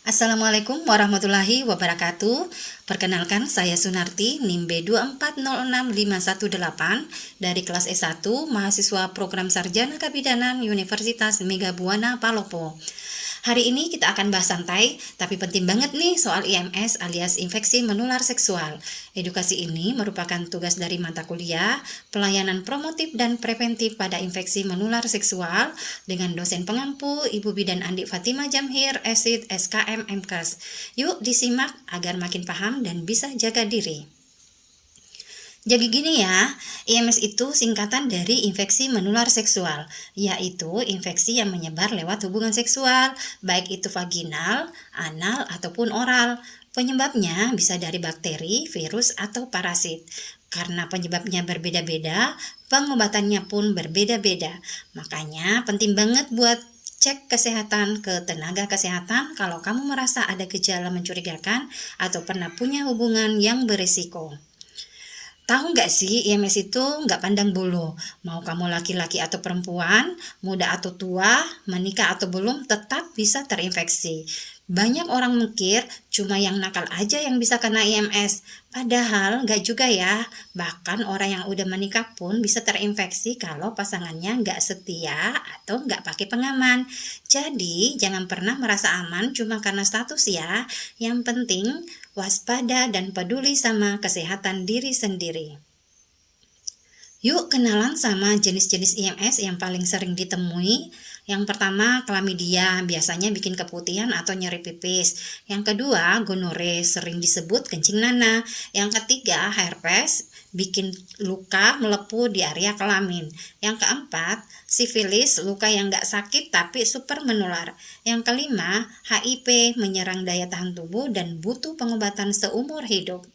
Assalamualaikum warahmatullahi wabarakatuh. Perkenalkan, saya Sunarti, NIM B2406518 dari kelas S1, mahasiswa program Sarjana Kebidanan Universitas Mega Buana Palopo. Hari ini kita akan bahas santai, tapi penting banget nih soal IMS alias infeksi menular seksual. Edukasi ini merupakan tugas dari mata kuliah pelayanan promotif dan preventif pada infeksi menular seksual dengan dosen pengampu Ibu Bidan Andi Fatimah Jamhir, Esid, SKM MKes. Yuk disimak agar makin paham dan bisa jaga diri. Jadi gini ya, IMS itu singkatan dari infeksi menular seksual, yaitu infeksi yang menyebar lewat hubungan seksual, baik itu vaginal, anal, ataupun oral. Penyebabnya bisa dari bakteri, virus, atau parasit. Karena penyebabnya berbeda-beda, pengobatannya pun berbeda-beda. Makanya penting banget buat cek kesehatan ke tenaga kesehatan kalau kamu merasa ada gejala mencurigakan atau pernah punya hubungan yang berisiko. Tahu nggak sih, IMS itu nggak pandang bulu. Mau kamu laki-laki atau perempuan, muda atau tua, menikah atau belum, tetap bisa terinfeksi. Banyak orang mikir cuma yang nakal aja yang bisa kena IMS. Padahal nggak juga ya. Bahkan orang yang udah menikah pun bisa terinfeksi kalau pasangannya nggak setia atau nggak pakai pengaman. Jadi jangan pernah merasa aman cuma karena status ya. Yang penting waspada dan peduli sama kesehatan diri sendiri. Yuk kenalan sama jenis-jenis IMS yang paling sering ditemui. Yang pertama, chlamydia, biasanya bikin keputihan atau nyeri pipis. Yang kedua, gonore, sering disebut kencing nanah. Yang ketiga, herpes, bikin luka melepuh di area kelamin. Yang keempat, sifilis, luka yang gak sakit tapi super menular. Yang kelima, HIV, menyerang daya tahan tubuh dan butuh pengobatan seumur hidup.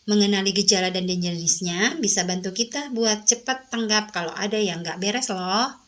Mengenali gejala dan jenisnya bisa bantu kita buat cepat tanggap kalau ada yang gak beres loh.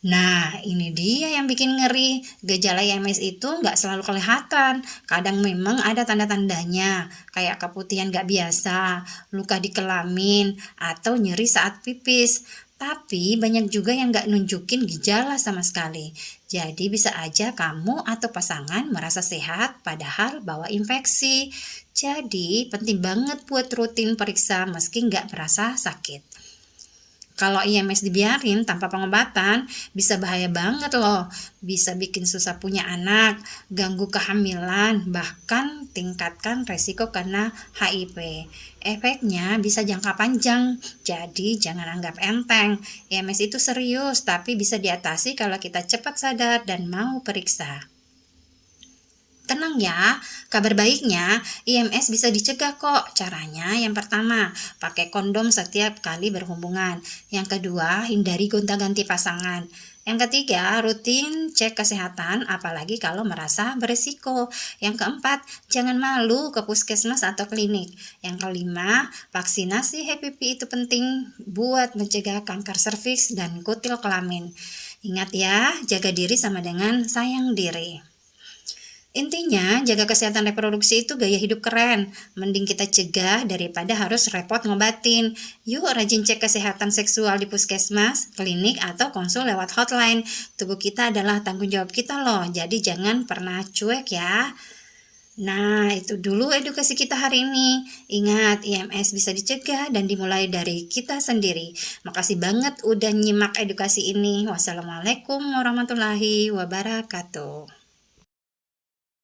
Nah, ini dia yang bikin ngeri. Gejala IMS itu gak selalu kelihatan. Kadang memang ada tanda-tandanya, kayak keputihan gak biasa, luka di kelamin, atau nyeri saat pipis. Tapi banyak juga yang gak nunjukin gejala sama sekali. Jadi bisa aja kamu atau pasangan merasa sehat padahal bawa infeksi. Jadi penting banget buat rutin periksa meski gak merasa sakit. Kalau IMS dibiarin tanpa pengobatan, bisa bahaya banget loh. Bisa bikin susah punya anak, ganggu kehamilan, bahkan tingkatkan resiko kena HIV. Efeknya bisa jangka panjang, jadi jangan anggap enteng. IMS itu serius, tapi bisa diatasi kalau kita cepat sadar dan mau periksa. Tenang ya, kabar baiknya IMS bisa dicegah kok. Caranya yang pertama, pakai kondom setiap kali berhubungan. Yang kedua, hindari gonta-ganti pasangan. Yang ketiga, rutin cek kesehatan apalagi kalau merasa berisiko. Yang keempat, jangan malu ke puskesmas atau klinik. Yang kelima, vaksinasi HPV itu penting buat mencegah kanker serviks dan kutil kelamin. Ingat ya, jaga diri sama dengan sayang diri. Intinya, jaga kesehatan reproduksi itu gaya hidup keren. Mending kita cegah daripada harus repot ngobatin. Yuk rajin cek kesehatan seksual di puskesmas, klinik, atau konsul lewat hotline. Tubuh kita adalah tanggung jawab kita loh, jadi jangan pernah cuek ya. Nah, itu dulu edukasi kita hari ini. Ingat, IMS bisa dicegah dan dimulai dari kita sendiri. Makasih banget udah nyimak edukasi ini. Wassalamualaikum warahmatullahi wabarakatuh.